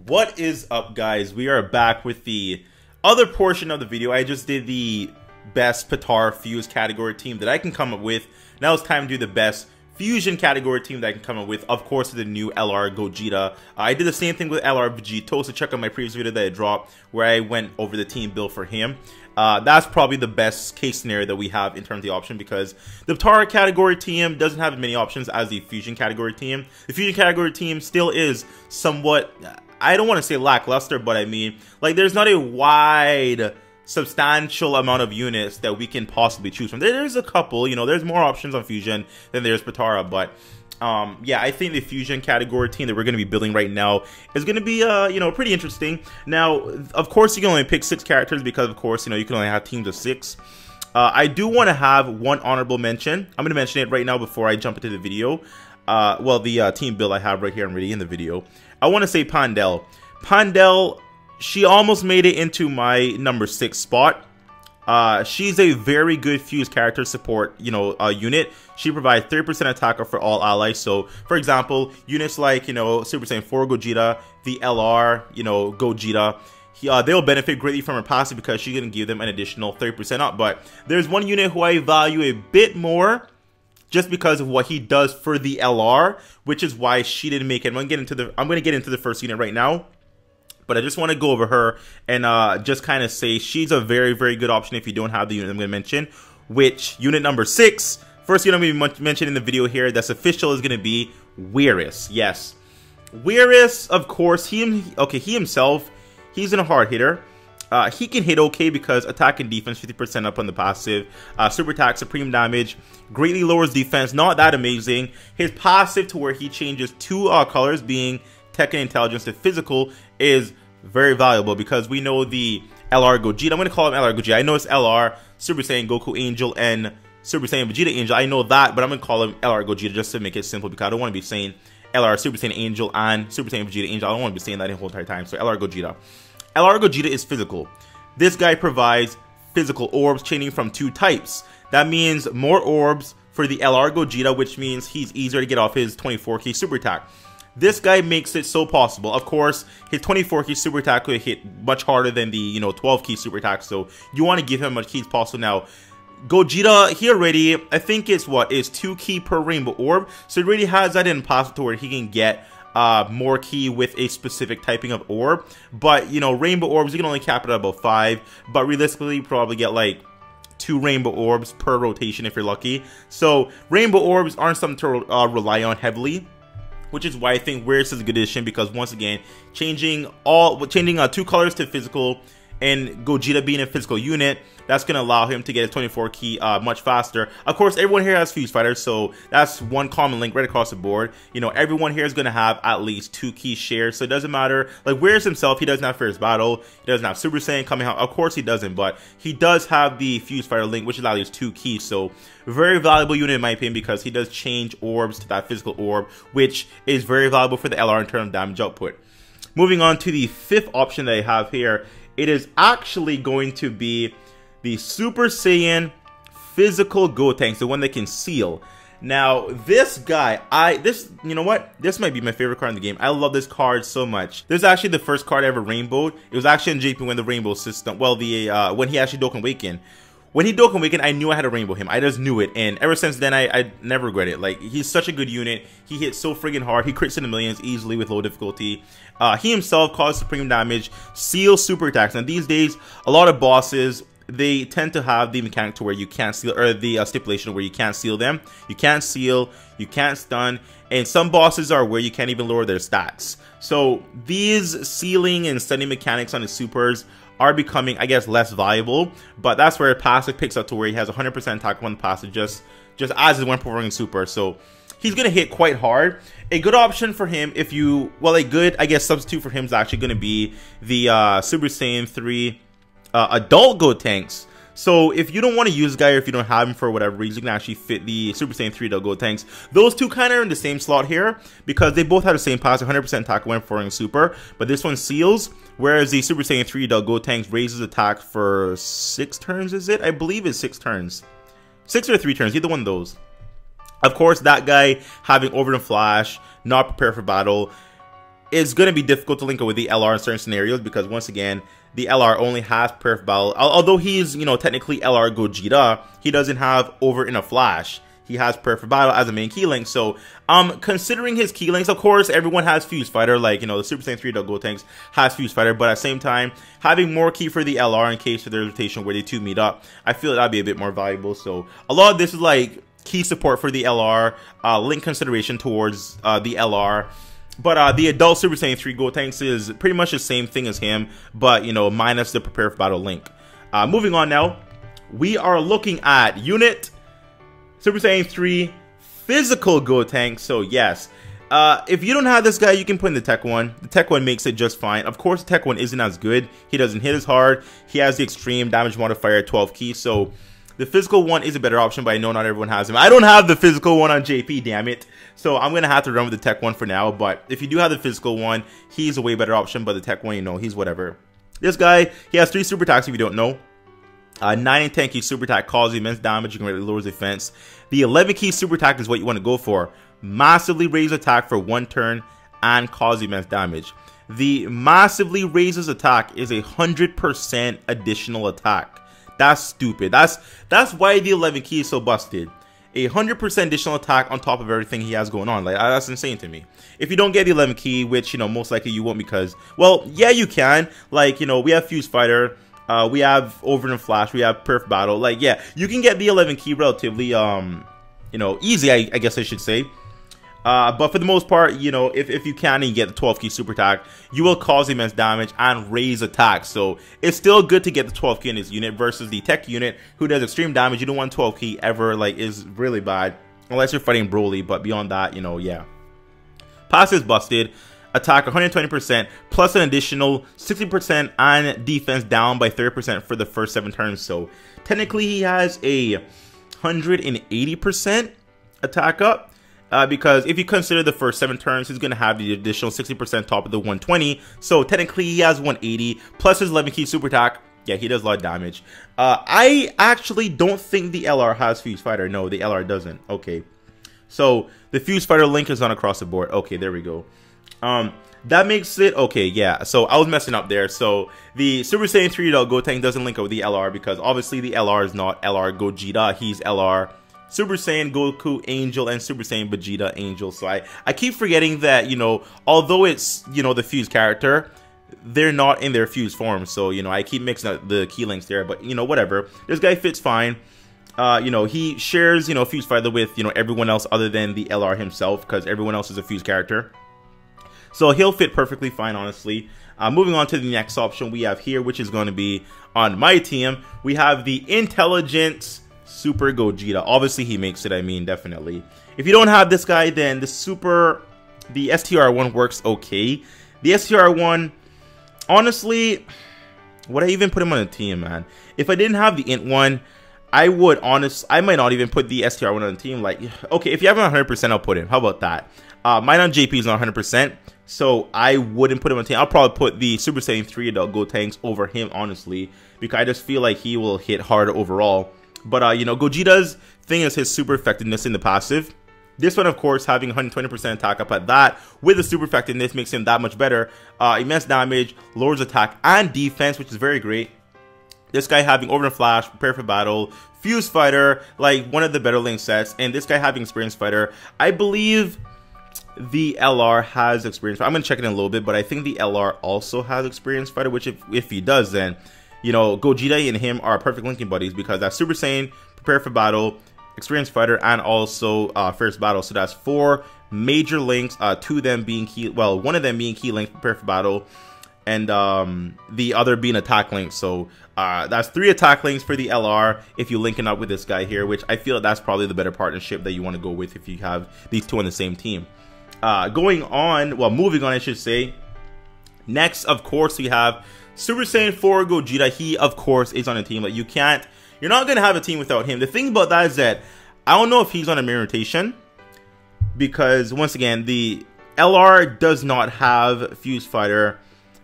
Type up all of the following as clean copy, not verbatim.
What is up, guys? We are back with the other portion of the video. I just did the best Potara Fuse category team that I can come up with. Now it's time to do the best Fusion category team that I can come up with. Of course, the new LR Gogeta. I did the same thing with LR Vegeta, so check out my previous video that I dropped where I went over the team build for him. That's probably the best case scenario that we have in terms of the option, because the Potara category team doesn't have as many options as the Fusion category team. The Fusion category team still is somewhat, I don't want to say lackluster, but I mean, like, there's not a wide, substantial amount of units that we can possibly choose from. There's a couple, you know, there's more options on Fusion than there's Potara, but yeah, I think the Fusion category team that we're going to be building right now is going to be, you know, pretty interesting. Now, of course, you can only pick 6 characters because, of course, you know, you can only have teams of 6. I do want to have one honorable mention. I'm going to mention it right now before I jump into the video. Well, the team build I have right here, I'm already in the video. I want to say Pandel. Pandel, she almost made it into my number 6 spot. She's a very good Fuse character support, you know, unit. She provides 30% attacker for all allies. So, for example, units like, you know, Super Saiyan 4 Gogeta, the LR, you know, Gogeta, they'll benefit greatly from her passive because she's going to give them an additional 30% up. But there's one unit who I value a bit more just because of what he does for the LR, which is why she didn't make it. I'm going to get into the first unit right now. But I just want to go over her and just kind of say she's a very, very good option if you don't have the unit I'm going to mention. Which, unit number 6, first unit I'm going to mention in the video here that's official is going to be Weirus. Yes. Weirus, of course, he himself, he's a hard hitter. He can hit okay because attack and defense 50% up on the passive. Super attack, supreme damage, greatly lowers defense, not that amazing. His passive to where he changes 2 colors, being tech and intelligence to physical, is very valuable because we know the LR Gogeta. I'm going to call him LR Gogeta. I know it's LR, Super Saiyan Goku Angel, and Super Saiyan Vegeta Angel. I know that, but I'm going to call him LR Gogeta just to make it simple because I don't want to be saying LR Super Saiyan Angel and Super Saiyan Vegeta Angel. I don't want to be saying that the whole entire time. So LR Gogeta. LR Gogeta is physical. This guy provides physical orbs changing from 2 types. That means more orbs for the LR Gogeta, which means he's easier to get off his 24k super attack. This guy makes it so possible. Of course, his 24k super attack could hit much harder than the, you know, 12k super attack. So you want to give him as much key as possible. Now, Gogeta, he already, I think it's what, is 2 key per rainbow orb. So he already has that in passive to where he can get more key with a specific typing of orb. But, you know, rainbow orbs, you can only cap it at about 5. But realistically, you probably get like 2 rainbow orbs per rotation if you're lucky. So rainbow orbs aren't something to rely on heavily, which is why I think Weirus is a good addition, because once again, changing 2 colors to physical and Gogeta being a physical unit, that's going to allow him to get his 24 key much faster. Of course, everyone here has Fuse Fighters, so that's one common link right across the board. You know, everyone here is going to have at least 2 key shares, so it doesn't matter. Like Weirus himself, he doesn't have First Battle, he doesn't have Super Saiyan coming out. Of course he doesn't, but he does have the Fuse Fighter link, which allows 2 keys. So very valuable unit in my opinion, because he does change orbs to that physical orb, which is very valuable for the LR in terms of damage output. Moving on to the 5th option that I have here, it is actually going to be the Super Saiyan Physical Gotenks, the one that can seal. Now, this guy, you know what? This might be my favorite card in the game. I love this card so much. This is actually the first card I ever rainbowed. It was actually in JP when the rainbow system, well, when he actually Dokkan Awakened. When he Dokkan Awakened, I knew I had to rainbow him. I just knew it, and ever since then, I never regret it. Like, he's such a good unit. He hits so friggin' hard. He crits in the millions easily with low difficulty. He himself causes supreme damage, seals super attacks. And these days, a lot of bosses, they tend to have the mechanic to where you can't seal, or the stipulation where you can't seal them. You can't seal, you can't stun, and some bosses are where you can't even lower their stats. So these sealing and stunning mechanics on his supers are becoming, I guess, less viable, but that's where passive picks up to where he has 100% attack on the passive just as his one performing super. So he's gonna hit quite hard. A good option for him, if you, well, a good, I guess, substitute for him is actually gonna be the Super Saiyan 3 adult Gotenks. So if you don't want to use this guy, or if you don't have him for whatever reason, you can actually fit the Super Saiyan 3 adult Gotenks. Those two kind of are in the same slot here because they both have the same passive, 100% attack when performing super, but this one seals, whereas the Super Saiyan 3 adult Gotenks raises attack for 6 turns, is it? I believe it's 6 turns. 6 or 3 turns, either one of those. Of course, that guy having Overton Flash, not prepared for battle, it's going to be difficult to link up with the LR in certain scenarios because, once again, the LR only has Perf Battle. Although he's, you know, technically LR Gogeta, he doesn't have Over in a Flash. He has Perfect Battle as a main key link. So, considering his key links, of course, everyone has Fuse Fighter. Like, you know, the Super Saiyan 3 Gotenks has Fuse Fighter. But at the same time, having more key for the LR in case of the rotation where they two meet up, I feel that'd be a bit more valuable. So, a lot of this is like key support for the LR, link consideration towards the LR. But the adult Super Saiyan 3 Gotenks is pretty much the same thing as him, but, you know, minus the Prepare for Battle link. Moving on now, we are looking at Unit Super Saiyan 3 Physical Gotenks. So yes, if you don't have this guy, you can put in the Tech 1. The Tech 1 makes it just fine. Of course, the Tech 1 isn't as good. He doesn't hit as hard. He has the extreme damage modifier at 12 key. So the physical one is a better option, but I know not everyone has him. I don't have the physical one on JP, damn it. So I'm going to have to run with the Tech 1 for now. But if you do have the physical one, he's a way better option. But the Tech 1, you know, he's whatever. This guy, he has 3 super attacks if you don't know. 9 and 10 key super attack causes immense damage. You can really lower defense. The 11 key super attack is what you want to go for. Massively raise attack for 1 turn and cause immense damage. The massively raises attack is 100% additional attack. That's stupid. That's why the 11 key is so busted. 100% additional attack on top of everything he has going on. Like, that's insane to me. If you don't get the 11 key, which, you know, most likely you won't because, well, yeah, you can. Like, you know, we have Fuse Fighter. We have Over and Flash. We have Perf Battle. Like, yeah, you can get the 11 key relatively, you know, easy, I guess I should say. But for the most part, you know, if you can and you get the 12 key super attack, you will cause immense damage and raise attack. So it's still good to get the 12 key in this unit versus the Tech unit who does extreme damage. You don't want 12 key ever, like, is really bad unless you're fighting Broly. But beyond that, you know, yeah. Passive is busted. Attack 120% plus an additional 60% and defense down by 30% for the first 7 turns. So technically he has a 180% attack up. Because if you consider the first 7 turns, he's going to have the additional 60% top of the 120. So technically he has 180 plus his 11 key super attack. Yeah, he does a lot of damage. I actually don't think the LR has Fuse Fighter. No, the LR doesn't. Okay. So the Fuse Fighter link is on across the board. Okay, there we go. That makes it okay. Yeah, so I was messing up there. So the Super Saiyan 3 Gotenk doesn't link up with the LR because obviously the LR is not LR Gogeta. He's LR Super Saiyan Goku Angel and Super Saiyan Vegeta Angel. So I keep forgetting that, you know, although it's, you know, the Fuse character, they're not in their Fuse form. So, you know, I keep mixing up the key links there. But, you know, whatever. This guy fits fine. You know, he shares, you know, Fuse Fighter with, you know, everyone else other than the LR himself because everyone else is a Fuse character. So he'll fit perfectly fine, honestly. Moving on to the next option we have here, which is going to be on my team. We have the Intelligent Super Gogeta. Obviously, he makes it, I mean, definitely. If you don't have this guy, then the STR1 works okay. The STR1, honestly, would I even put him on a team, man? If I didn't have the Int one, I might not even put the STR1 on the team. Like, okay, if you have him 100%, I'll put him. How about that? Mine on JP is not 100%, so I wouldn't put him on the team. I'll probably put the Super Saiyan 3 adult Gotenks over him, honestly, because I just feel like he will hit harder overall. But, you know, Gogeta's thing is his super effectiveness in the passive. This one, of course, having 120% attack up at that with the super effectiveness makes him that much better. Immense damage, lowers attack and defense, which is very great. This guy having Over and Flash, Prepare for Battle, Fuse Fighter, like one of the better link sets. And this guy having Experience Fighter. I believe the LR has Experience Fighter. I'm going to check it in a little bit, but I think the LR also has Experience Fighter, which if he does, then, you know, Gogeta and him are perfect linking buddies because that's Super Saiyan, Prepare for Battle, Experience Fighter, and also First Battle. So that's 4 major links, 2 of them being key, well, one of them being key links, Prepare for Battle, and the other being attack links. So that's 3 attack links for the LR if you linking up with this guy here, which I feel that's probably the better partnership that you want to go with if you have these 2 on the same team. Moving on, I should say. Next, of course, we have Super Saiyan 4 Gogeta. He, of course, is on a team. Like, you're not going to have a team without him. The thing about that is that I don't know if he's on a mirror rotation because, once again, the LR does not have Fuse Fighter.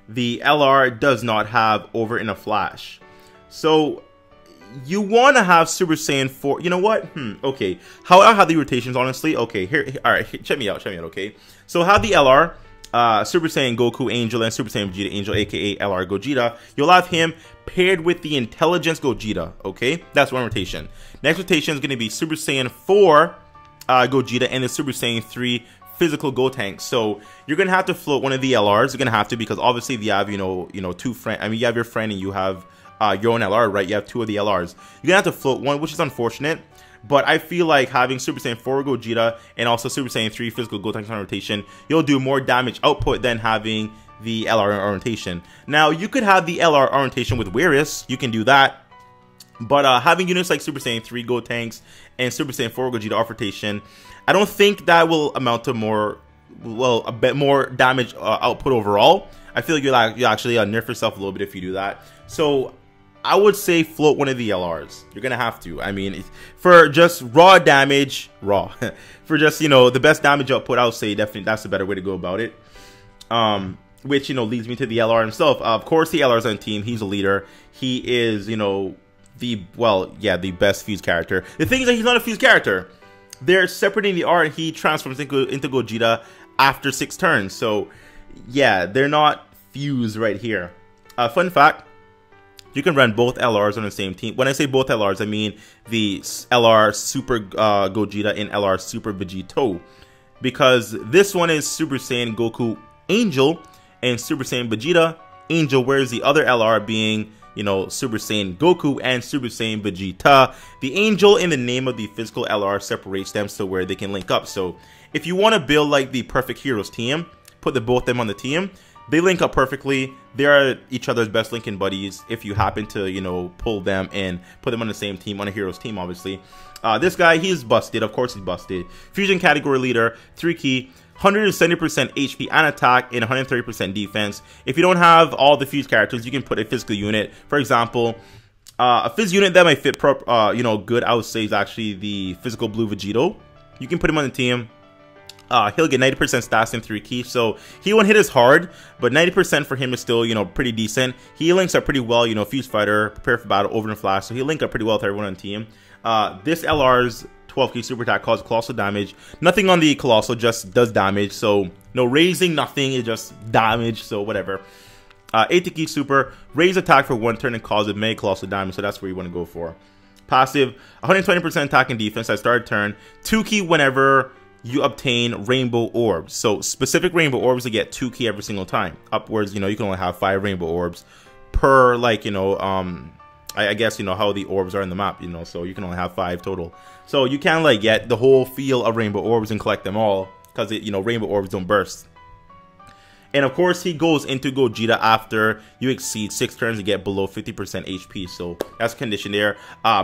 The LR does not have Over in a Flash. So you want to have Super Saiyan 4. You know what? Okay. How I have the rotations, honestly. Okay, here. All right, check me out. Okay. So have the LR. Super Saiyan Goku Angel and Super Saiyan Vegeta Angel, aka LR Gogeta. You'll have him paired with the Intelligence Gogeta, okay? That's one rotation. Next rotation is going to be Super Saiyan 4 Gogeta and the Super Saiyan 3 Physical Gotenks. So you're going to have to float one of the LRs. You're going to have to, because obviously you have, you know, two friends. I mean, you have your friend and you have your own LR, right? You have two of the LRs. You're going to have to float one, which is unfortunate. But I feel like having Super Saiyan 4 Gogeta and also Super Saiyan 3 Physical Gotenks on rotation, you'll do more damage output than having the LR orientation. Now, you could have the LR orientation with Whirus. You can do that. But having units like Super Saiyan 3 Gotenks and Super Saiyan 4 Gogeta off rotation, I don't think that will amount to more, well, a bit more damage output overall. I feel like you'll actually nerf yourself a little bit if you do that. So I would say float one of the LRs. You're gonna have to. I mean, for just raw damage, for just, you know, the best damage output, I would say definitely that's the better way to go about it. Which, you know, leads me to the LR himself. Of course, the LR's on team. He's a leader. He is, you know, the best fused character. The thing is that he's not a fused character. They're separating the R, and he transforms into Gogeta after 6 turns. So yeah, they're not fused right here. Fun fact. You can run both LRs on the same team. When I say both LRs, I mean the LR Super Gogeta and LR Super Vegito. Because this one is Super Saiyan Goku Angel and Super Saiyan Vegeta Angel, whereas the other LR being, you know, Super Saiyan Goku and Super Saiyan Vegeta. The Angel in the name of the physical LR separates them so where they can link up. So if you want to build like the perfect heroes team, put both of them on the team. They link up perfectly. They are each other's best linking buddies if you happen to, you know, pull them and put them on the same team, on a hero's team, obviously. This guy, he's busted. Of course he's busted. Fusion category leader, 3 key, 170% HP and attack, and 130% defense. If you don't have all the fused characters, you can put a physical unit. For example, a phys unit that might fit, you know, good, I would say, is actually the physical blue Vegito. You can put him on the team. He'll get 90% stats in 3 key, so he won't hit as hard, but 90% for him is still, you know, pretty decent. He links up pretty well, you know, Fuse Fighter, Prepare for Battle, Over and Flash, so he'll link up pretty well with everyone on the team. This LR's 12 key super attack causes colossal damage. Nothing on the colossal, just does damage, so no raising, nothing, it just damage, so whatever. 80 key super, raise attack for 1 turn and causes mega colossal damage, so that's where you want to go for. Passive, 120% attack and defense at start turn, 2 key whenever you obtain rainbow orbs. So specific rainbow orbs to get 2 key every single time. Upwards, you know, you can only have 5 rainbow orbs per, like, you know, I guess, you know, how the orbs are in the map, you know, so you can only have 5 total. So you can, like, get the whole feel of rainbow orbs and collect them all, because, you know, rainbow orbs don't burst. And of course, he goes into Gogeta after you exceed 6 turns to get below 50% HP. So that's a condition there.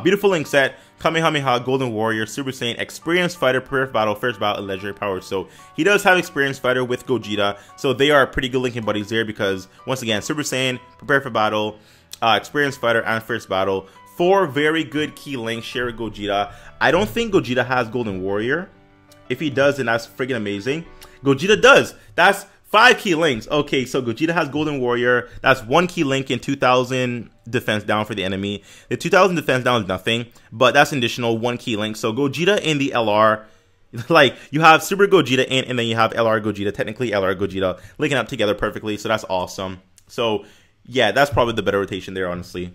Beautiful link set. Kamehameha, Golden Warrior, Super Saiyan, Experienced Fighter, Prepare for Battle, First Battle, and Legendary Power. So he does have Experienced Fighter with Gogeta. So they are pretty good linking buddies there, because once again, Super Saiyan, Prepare for Battle, Experienced Fighter, and First Battle. 4 very good key links share with Gogeta. I don't think Gogeta has Golden Warrior. If he does, then that's friggin' amazing. Gogeta does. That's 5 key links. Okay, so Gogeta has Golden Warrior. That's 1 key link and 2,000 defense down for the enemy. The 2,000 defense down is nothing, but that's an additional 1 key link. So Gogeta in the LR, like, you have Super Gogeta in, and then you have LR Gogeta, technically LR Gogeta, linking up together perfectly. So that's awesome. So yeah, that's probably the better rotation there, honestly.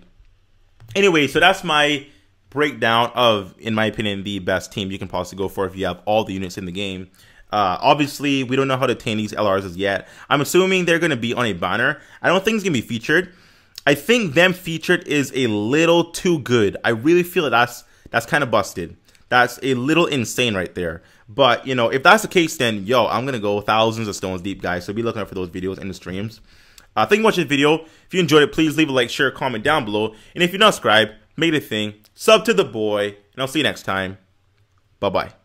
Anyway, so that's my breakdown of, in my opinion, the best team you can possibly go for if you have all the units in the game. Obviously, we don't know how to obtain these LRs as yet. I'm assuming they're going to be on a banner. I don't think it's going to be featured. I think them featured is a little too good. I really feel that's kind of busted. That's a little insane right there. But, you know, if that's the case, then, yo, I'm going to go thousands of stones deep, guys. So be looking out for those videos in the streams. Thank you for watching this video. If you enjoyed it, please leave a like, share, comment down below. And if you're not subscribed, make it a thing. Sub to the boy. And I'll see you next time. Bye-bye.